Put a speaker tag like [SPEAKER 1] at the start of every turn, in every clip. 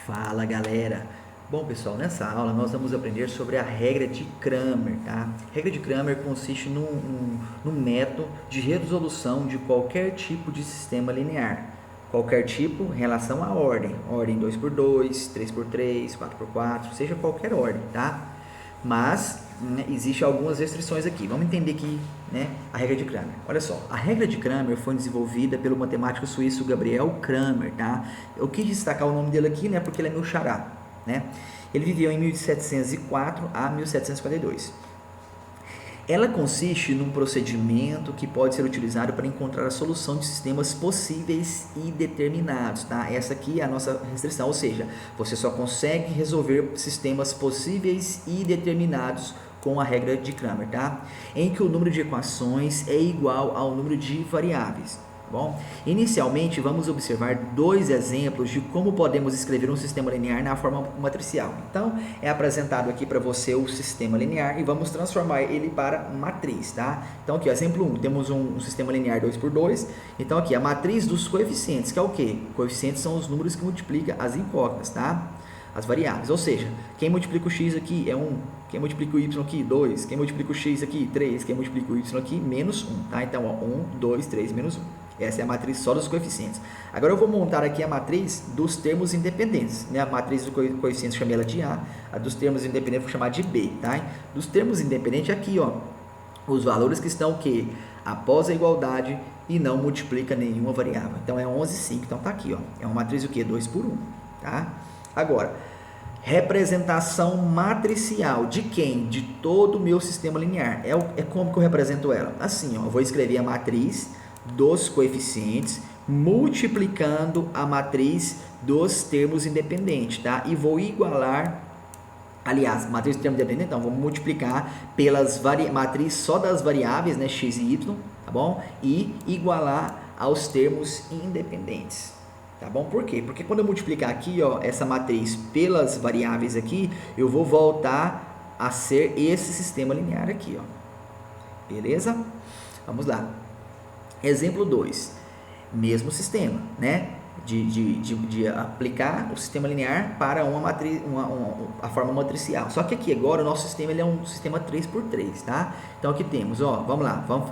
[SPEAKER 1] Fala galera! Bom pessoal, nessa aula nós vamos aprender sobre a regra de Cramer, tá? A regra de Cramer consiste num método de resolução de qualquer tipo de sistema linear. Qualquer tipo em relação à ordem 2x2, 3x3, 4x4, seja qualquer ordem, tá? Mas existem algumas restrições aqui. Vamos entender aqui, a regra de Cramer. Olha só, a regra de Cramer foi desenvolvida pelo matemático suíço Gabriel Cramer, tá? Eu quis destacar o nome dele aqui, porque ele é meu xará, Ele viveu em 1704 a 1752. Ela consiste num procedimento que pode ser utilizado para encontrar a solução de sistemas possíveis e determinados, tá? Essa aqui é a nossa restrição, ou seja, você só consegue resolver sistemas possíveis e determinados com a regra de Cramer, tá? Em que o número de equações é igual ao número de variáveis. Bom, inicialmente vamos observar dois exemplos de como podemos escrever um sistema linear na forma matricial. Então, é apresentado aqui para você o sistema linear e vamos transformar ele para matriz, tá? Então, aqui, exemplo 1, temos um sistema linear 2x2. Então, aqui, a matriz dos coeficientes, que é o quê? Coeficientes são os números que multiplicam as incógnitas, tá? As variáveis, ou seja, quem multiplica o x aqui é 1, quem multiplica o y aqui, 2, quem multiplica o x aqui, 3, quem multiplica o y aqui, menos 1, tá? Então, ó, 1, 2, 3, menos 1. Essa é a matriz só dos coeficientes. Agora eu vou montar aqui a matriz dos termos independentes, A matriz dos coeficientes chamei ela de A, a dos termos independentes vou chamar de B, tá? Dos termos independentes aqui, ó, os valores que estão o quê? Após a igualdade e não multiplica nenhuma variável. Então é 11, 5, então tá aqui, ó. É uma matriz o quê? 2 por 1, tá? Agora, representação matricial de quem? De todo o meu sistema linear. É como que eu represento ela? Assim, ó, eu vou escrever a matriz dos coeficientes multiplicando a matriz dos termos independentes, tá? E vou igualar, aliás, matriz dos termos independentes, então vamos multiplicar pelas matriz só das variáveis, x e y, tá bom? E igualar aos termos independentes, tá bom? Por quê? Porque quando eu multiplicar aqui, ó, essa matriz pelas variáveis aqui, eu vou voltar a ser esse sistema linear aqui, ó. Beleza? Vamos lá. Exemplo 2, mesmo sistema, de aplicar o sistema linear para uma matriz, a forma matricial. Só que aqui agora o nosso sistema ele é um sistema 3x3, tá? Então aqui temos, ó, vamos lá, vamos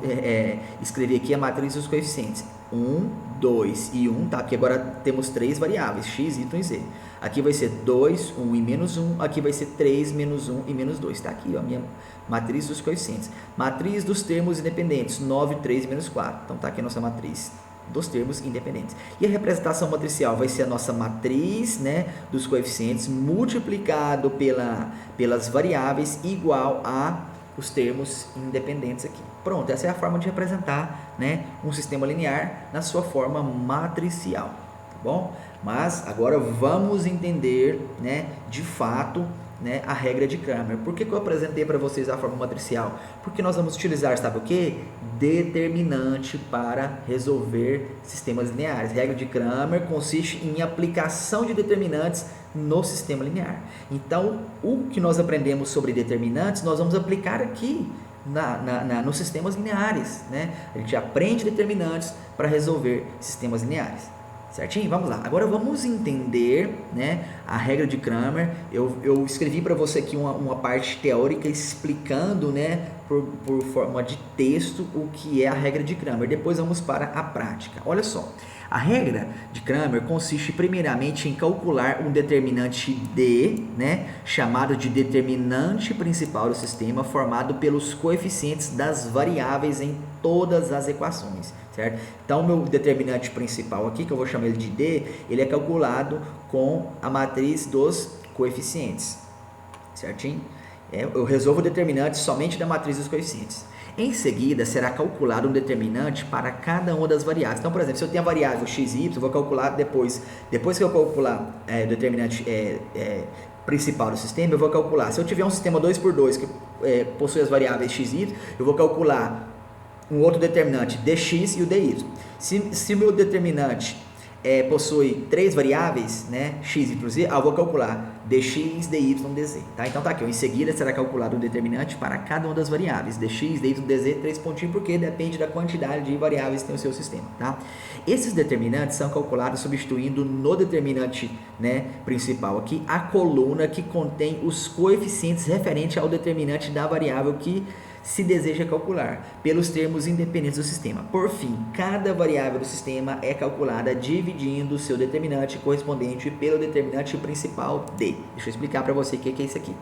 [SPEAKER 1] escrever aqui a matriz dos coeficientes 1, 2 e 1, tá? Aqui agora temos três variáveis, x, y e z. Aqui vai ser 2, 1 e menos 1, aqui vai ser 3, menos 1 e menos 2, tá? Aqui, ó, minha matriz dos coeficientes. Matriz dos termos independentes, 9, 3 e menos 4. Então tá aqui a nossa matriz dos termos independentes. E a representação matricial vai ser a nossa matriz, dos coeficientes multiplicado pelas variáveis igual a os termos independentes aqui. Pronto, essa é a forma de representar, um sistema linear na sua forma matricial, tá bom? Mas agora vamos entender, de fato, a regra de Cramer. Por que eu apresentei para vocês a forma matricial? Porque nós vamos utilizar, sabe o que? Determinante para resolver sistemas lineares. A regra de Cramer consiste em aplicação de determinantes no sistema linear. Então, o que nós aprendemos sobre determinantes, nós vamos aplicar aqui nos sistemas lineares, A gente aprende determinantes para resolver sistemas lineares. Certinho? Vamos lá. Agora vamos entender, a regra de Cramer. Eu escrevi para você aqui uma parte teórica explicando, por forma de texto o que é a regra de Cramer. Depois vamos para a prática. Olha só. A regra de Cramer consiste primeiramente em calcular um determinante D, chamado de determinante principal do sistema, formado pelos coeficientes das variáveis em todas as equações, certo? Então, o meu determinante principal aqui, que eu vou chamar ele de D, ele é calculado com a matriz dos coeficientes, certinho? Eu resolvo o determinante somente da matriz dos coeficientes. Em seguida, será calculado um determinante para cada uma das variáveis. Então, por exemplo, se eu tenho a variável x e y, eu vou calcular depois que eu calcular o determinante principal do sistema, eu vou calcular. Se eu tiver um sistema 2x2 que possui as variáveis x e y, eu vou calcular um outro determinante dx e o dy. Se o meu determinante possui três variáveis, né, x, y, z, eu vou calcular dx, dy, dz, tá? Então tá aqui, ó, em seguida será calculado o determinante para cada uma das variáveis, dx, dy, dz, 3 pontinhos, porque depende da quantidade de variáveis que tem o seu sistema, tá? Esses determinantes são calculados substituindo no determinante, né, principal aqui, a coluna que contém os coeficientes referentes ao determinante da variável que se deseja calcular, pelos termos independentes do sistema. Por fim, cada variável do sistema é calculada dividindo o seu determinante correspondente pelo determinante principal d. Deixa eu explicar para você o que é isso aqui.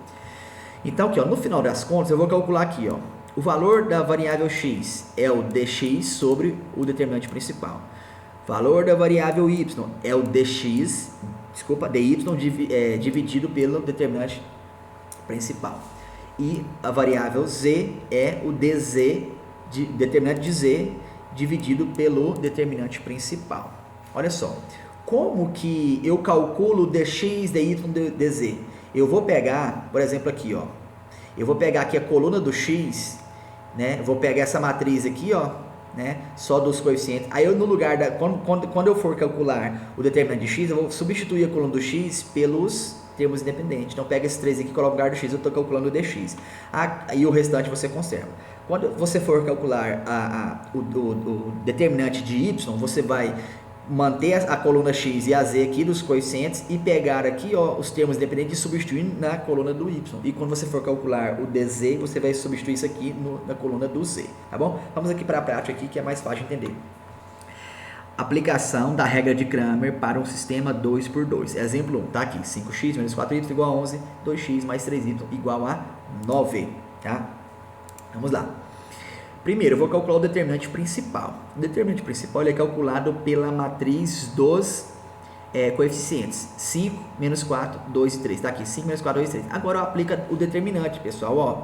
[SPEAKER 1] Então, aqui, ó, no final das contas, eu vou calcular aqui, ó, o valor da variável x é o dx sobre o determinante principal. Valor da variável y é o dy dividido pelo determinante principal. E a variável z é o dz, determinante de z, dividido pelo determinante principal. Olha só, como que eu calculo dx, dy, dz? Eu vou pegar, por exemplo, aqui, ó, eu vou pegar aqui a coluna do x, né? Vou pegar essa matriz aqui, ó, né? Só dos coeficientes. Aí eu, no lugar da, quando eu for calcular o determinante de x, eu vou substituir a coluna do x pelos termos independentes. Então pega esses três aqui e coloca no lugar do x, eu estou calculando o dx. E o restante você conserva. Quando você for calcular o determinante de y, você vai manter a coluna x e a z aqui dos coeficientes e pegar aqui, ó, os termos independentes e substituir na coluna do y. E quando você for calcular o dz, você vai substituir isso aqui na coluna do z, tá bom? Vamos aqui para a prática aqui, que é mais fácil de entender. Aplicação da regra de Cramer para um sistema 2×2. Exemplo 1, tá aqui, 5x menos 4y igual a 11, 2x mais 3y igual a 9, tá? Vamos lá. Primeiro, eu vou calcular o determinante principal. O determinante principal ele é calculado pela matriz dos coeficientes. 5, menos 4, 2 e 3. Tá aqui, 5, menos 4, 2 e 3. Agora, aplica o determinante, pessoal. Ó,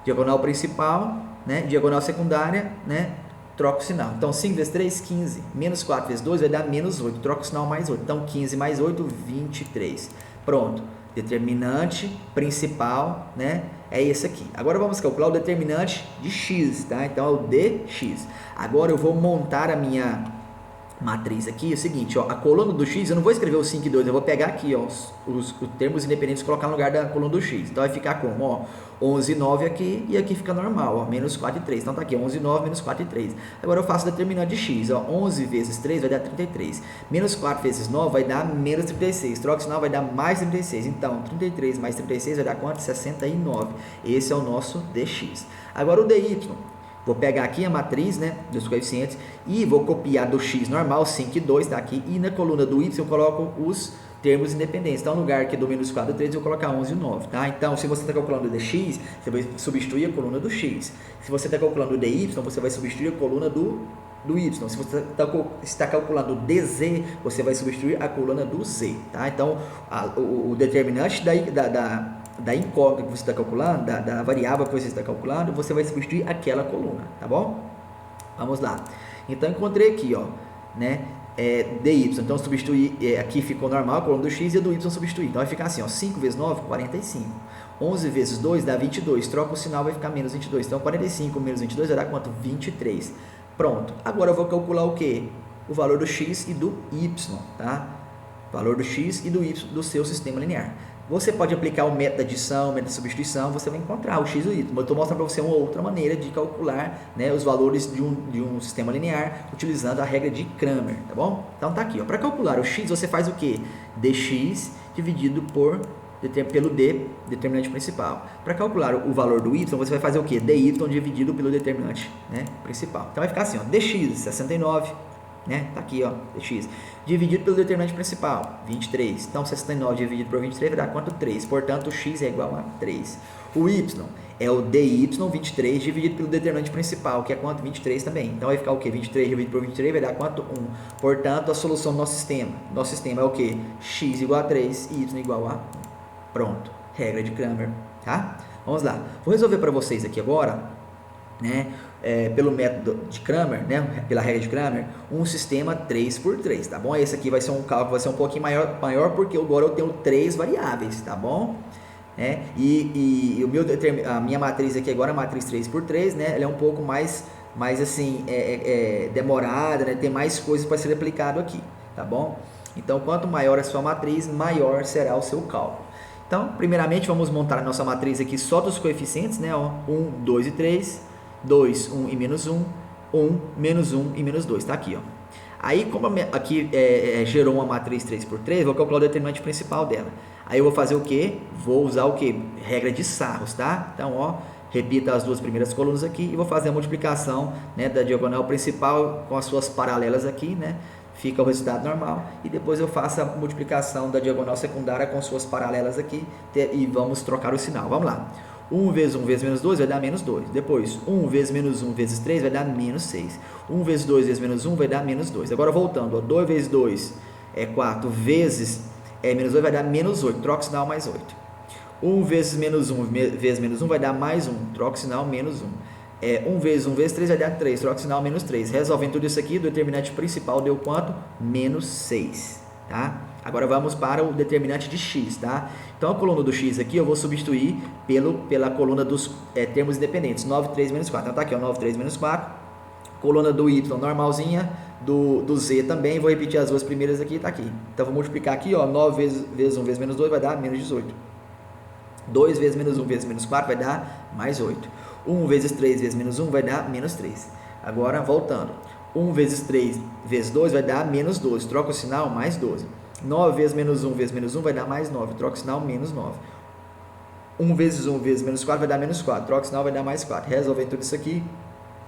[SPEAKER 1] diagonal principal, né? Diagonal secundária, né? Troca o sinal. Então, 5 vezes 3, 15. Menos 4 vezes 2 vai dar menos 8. Troca o sinal mais 8. Então, 15 mais 8, 23. Pronto. Determinante principal, né? É esse aqui. Agora vamos calcular o determinante de x, tá? Então é o dx. Agora eu vou montar a minha matriz aqui. É o seguinte, ó, a coluna do x, eu não vou escrever o 5 e 2, eu vou pegar aqui, ó, os termos independentes e colocar no lugar da coluna do x. Então vai ficar como, ó, 11 e 9 aqui, e aqui fica normal, ó, menos 4 e 3. Então tá aqui, 11 e 9, menos 4 e 3. Agora eu faço o determinante de x, ó, 11 vezes 3 vai dar 33. Menos 4 vezes 9 vai dar menos 36. Troca o sinal, vai dar mais 36. Então, 33 mais 36 vai dar quanto? 69. Esse é o nosso dx. Agora o dy. Vou pegar aqui a matriz, né, dos coeficientes e vou copiar do x normal, 5 e 2, tá aqui. E na coluna do y eu coloco os termos independentes. Então, no lugar aqui do menos 4 e 3, eu vou colocar 11 e 9, tá? Então, se você está calculando o dx, você vai substituir a coluna do x. Se você está calculando o dy, você vai substituir a coluna do y. Se você está calculando o dz, você vai substituir a coluna do z, tá? Então, o determinante da incógnita que você está calculando, da variável que você está calculando, você vai substituir aquela coluna, tá bom? Vamos lá. Então, encontrei aqui, ó, né, dy. Então, substituir, aqui ficou normal, a coluna do x, e a do y substituir. Então, vai ficar assim, ó, 5 vezes 9, 45. 11 vezes 2 dá 22. Troca o sinal, vai ficar menos 22. Então, 45 menos 22 vai dar quanto? 23. Pronto. Agora, eu vou calcular o quê? O valor do x e do y, tá? Valor do x e do y do seu sistema linear. Você pode aplicar o método de adição, o método de substituição, você vai encontrar o x e o y. Eu estou mostrando para você uma outra maneira de calcular, né, os valores de um sistema linear utilizando a regra de Cramer, tá bom? Então tá aqui, para calcular o x você faz o quê? Dx dividido pelo d, determinante principal. Para calcular o valor do y, você vai fazer o quê? dy dividido pelo determinante, né, principal. Então vai ficar assim, ó, dx 69, né? Tá aqui, ó, dx dividido pelo determinante principal, 23. Então 69 dividido por 23 vai dar quanto? 3. Portanto, o x é igual a 3. O y é o dy 23 dividido pelo determinante principal, que é quanto? 23 também. Então vai ficar o quê? 23 dividido por 23 vai dar quanto? 1. Portanto, a solução do nosso sistema é o quê? X igual a 3 e y igual a 1. Pronto. Regra de Cramer, tá? Vamos lá. Vou resolver para vocês aqui agora, né, pelo método de Cramer, né, pela regra de Cramer, um sistema 3×3, tá bom? Esse aqui vai ser um cálculo, vai ser um pouquinho maior porque agora eu tenho 3 variáveis, tá bom? E a minha matriz aqui agora, a matriz 3×3, né, ela é um pouco mais assim, demorada, né, tem mais coisas para ser aplicado aqui, tá bom? Então, quanto maior a sua matriz, maior será o seu cálculo. Então, primeiramente, vamos montar a nossa matriz aqui só dos coeficientes, né? Ó, 1, 2 e 3, 2, 1 e menos 1, 1, menos 1 e menos 2, tá aqui, ó. Aí, como aqui gerou uma matriz 3 por 3, vou calcular o determinante principal dela. Aí eu vou fazer o quê? Vou usar o quê? Regra de Sarros, tá? Então, ó, repita as duas primeiras colunas aqui e vou fazer a multiplicação, né, da diagonal principal com as suas paralelas aqui, né? Fica o resultado normal, e depois eu faço a multiplicação da diagonal secundária com suas paralelas aqui, e vamos trocar o sinal. Vamos lá. 1 vezes 1 vezes menos 2 vai dar menos 2. Depois, 1 vezes menos 1 vezes 3 vai dar menos 6. 1 vezes 2 vezes menos 1 vai dar menos 2. Agora voltando, ó, 2 vezes 2 é 4, vezes menos 2 vai dar menos 8. Troca o sinal, mais 8. 1 vezes menos 1 vezes menos 1 vai dar mais 1. Troca o sinal, menos 1. 1 vezes 1 vezes 3 vai dar 3, troca o sinal, menos 3. Resolvendo tudo isso aqui, o determinante principal deu quanto? Menos 6, tá? Agora vamos para o determinante de x, tá? Então a coluna do x aqui eu vou substituir pela coluna dos termos independentes, 9, 3, menos 4. Então tá aqui, ó, 9, 3, menos 4. Coluna do y normalzinha, do z também, vou repetir as duas primeiras aqui, tá aqui. Então vou multiplicar aqui, ó, 9 vezes 1 vezes menos 2 vai dar menos 18. 2 vezes menos 1 vezes menos 4 vai dar mais 8. 1 vezes 3 vezes menos 1 vai dar menos 3. Agora, voltando. 1 vezes 3 vezes 2 vai dar menos 12. Troca o sinal, mais 12. 9 vezes menos 1 vezes menos 1 vai dar mais 9. Troca o sinal, menos 9. 1 vezes 1 vezes menos 4 vai dar menos 4. Troca o sinal, vai dar mais 4. Resolvendo tudo isso aqui,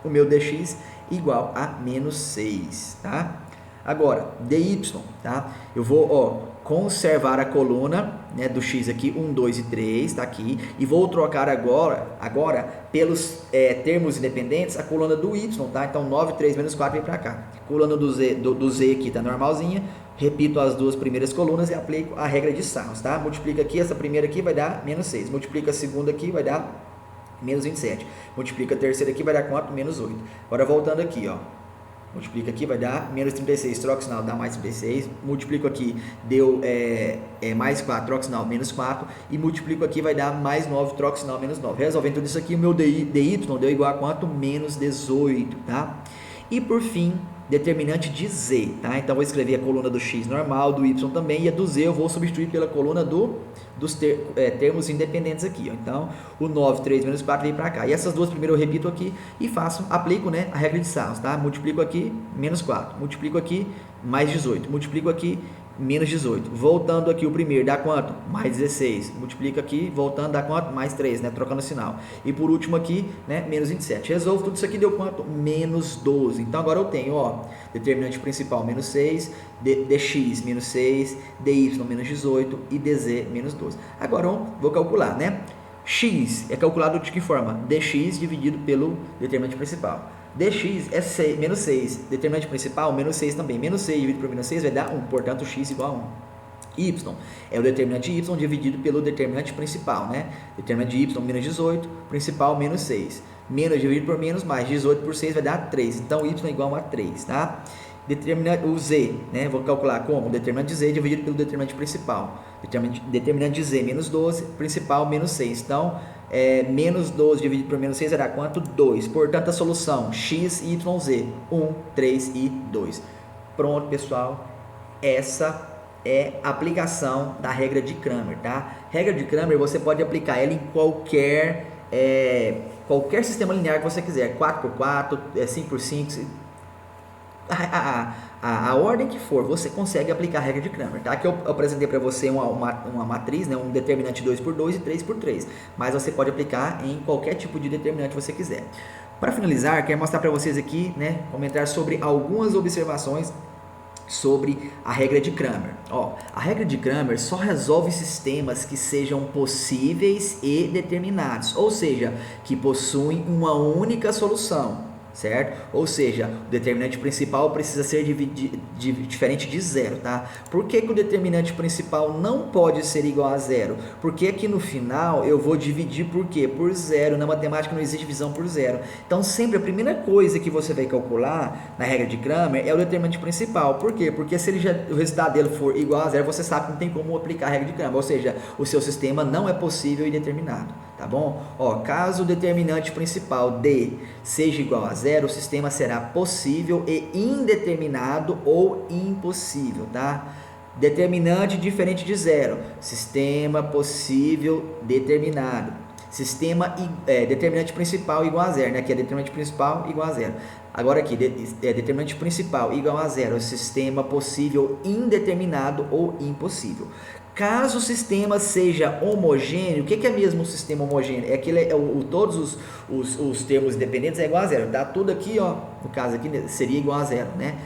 [SPEAKER 1] o meu dx igual a menos 6, tá? Agora, dy, tá? Eu vou, ó, conservar a coluna, né, do x aqui, 1, 2 e 3, tá aqui, e vou trocar agora pelos termos independentes, a coluna do y, tá? Então, 9, 3, menos 4 vem para cá. Coluna do z aqui tá normalzinha, repito as duas primeiras colunas e aplico a regra de Sarros, tá? Multiplica aqui, essa primeira aqui vai dar menos 6, multiplica a segunda aqui, vai dar menos 27, multiplica a terceira aqui, vai dar quanto? Menos 8. Agora, voltando aqui, ó. Multiplica aqui, vai dar menos 36, troca o sinal, dá mais 36. Multiplico aqui, deu mais 4, troca o sinal, menos 4. E multiplico aqui, vai dar mais 9, troca o sinal, menos 9. Resolvendo tudo isso aqui, o meu dy deu igual a quanto? Menos 18, tá? E por fim, determinante de z, tá? Então, vou escrever a coluna do x normal, do y também, e a do z eu vou substituir pela coluna dos termos independentes aqui, ó. Então, o 9, 3, menos 4 vem para cá. E essas duas primeiro eu repito aqui e aplico, né, a regra de Sarros, tá? Multiplico aqui, menos 4. Multiplico aqui, mais 18. Multiplico aqui, menos 18. Voltando aqui o primeiro, dá quanto? Mais 16. Multiplica aqui, voltando, dá quanto? Mais 3, né? Trocando o sinal. E por último aqui, né? Menos 27. Resolvo tudo isso aqui, deu quanto? Menos 12. Então agora eu tenho, ó, determinante principal menos 6, dx menos 6, dy menos 18 e dz menos 12. Agora eu vou calcular, né? X é calculado de que forma? Dx dividido pelo determinante principal. Dx é menos 6, determinante principal, menos 6 também. Menos 6 dividido por menos 6 vai dar 1, portanto, x igual a 1. Y é o determinante de y dividido pelo determinante principal, né? Determinante de y, menos 18, principal, menos 6. Menos dividido por menos, mais 18 por 6 vai dar 3. Então, y é igual a 3, tá? Determinante, o z, né? Vou calcular como? Determinante de z dividido pelo determinante principal. Determinante de z, menos 12, principal, menos 6. Então, menos 12 dividido por menos 6 vai dar quanto? 2. Portanto, a solução x, y, z, 1, 3 e 2. Pronto, pessoal. Essa é a aplicação da regra de Cramer, tá? Regra de Cramer, você pode aplicar ela em qualquer sistema linear que você quiser. 4x4, 5x5, a ordem que for, você consegue aplicar a regra de Cramer, tá? Aqui eu apresentei para você uma matriz, né? Um determinante 2x2 e 3x3, mas você pode aplicar em qualquer tipo de determinante que você quiser. Para finalizar, quero mostrar para vocês aqui, né? Comentar sobre algumas observações sobre a regra de Cramer. Ó, a regra de Cramer só resolve sistemas que sejam possíveis e determinados, ou seja, que possuem uma única solução, certo? Ou seja, o determinante principal precisa ser diferente de zero, tá? Por que o determinante principal não pode ser igual a zero? Porque aqui no final eu vou dividir por quê? Por zero. Na matemática não existe divisão por zero. Então, sempre a primeira coisa que você vai calcular na regra de Cramer é o determinante principal. Por quê? Porque se o resultado dele for igual a zero, você sabe que não tem como aplicar a regra de Cramer. Ou seja, o seu sistema não é possível e determinado. tá bom? Ó, caso o determinante principal D seja igual a zero, o sistema será possível e indeterminado ou impossível, tá? Determinante diferente de zero, sistema possível determinado. Sistema determinante principal igual a zero, né? Aqui é determinante principal igual a zero. Agora aqui, determinante principal igual a zero, sistema possível indeterminado ou impossível. Caso o sistema seja homogêneo, o que é mesmo um sistema homogêneo? É aquele, todos os termos dependentes é igual a zero, tá? Tudo aqui, ó, no caso aqui seria igual a zero, né?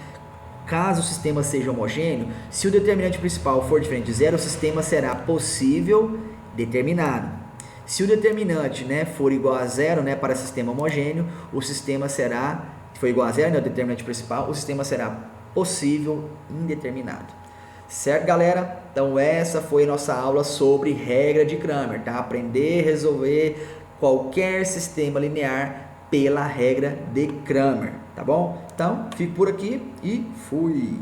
[SPEAKER 1] Caso o sistema seja homogêneo, se o determinante principal for diferente de zero, o sistema será possível determinado. Se o determinante, né, for igual a zero, né, para sistema homogêneo, o sistema será, foi igual a zero, né, o determinante principal, o sistema será possível indeterminado. Certo, galera? Então essa foi a nossa aula sobre regra de Cramer, tá? Aprender a resolver qualquer sistema linear pela regra de Cramer, tá bom? Então, fico por aqui e fui!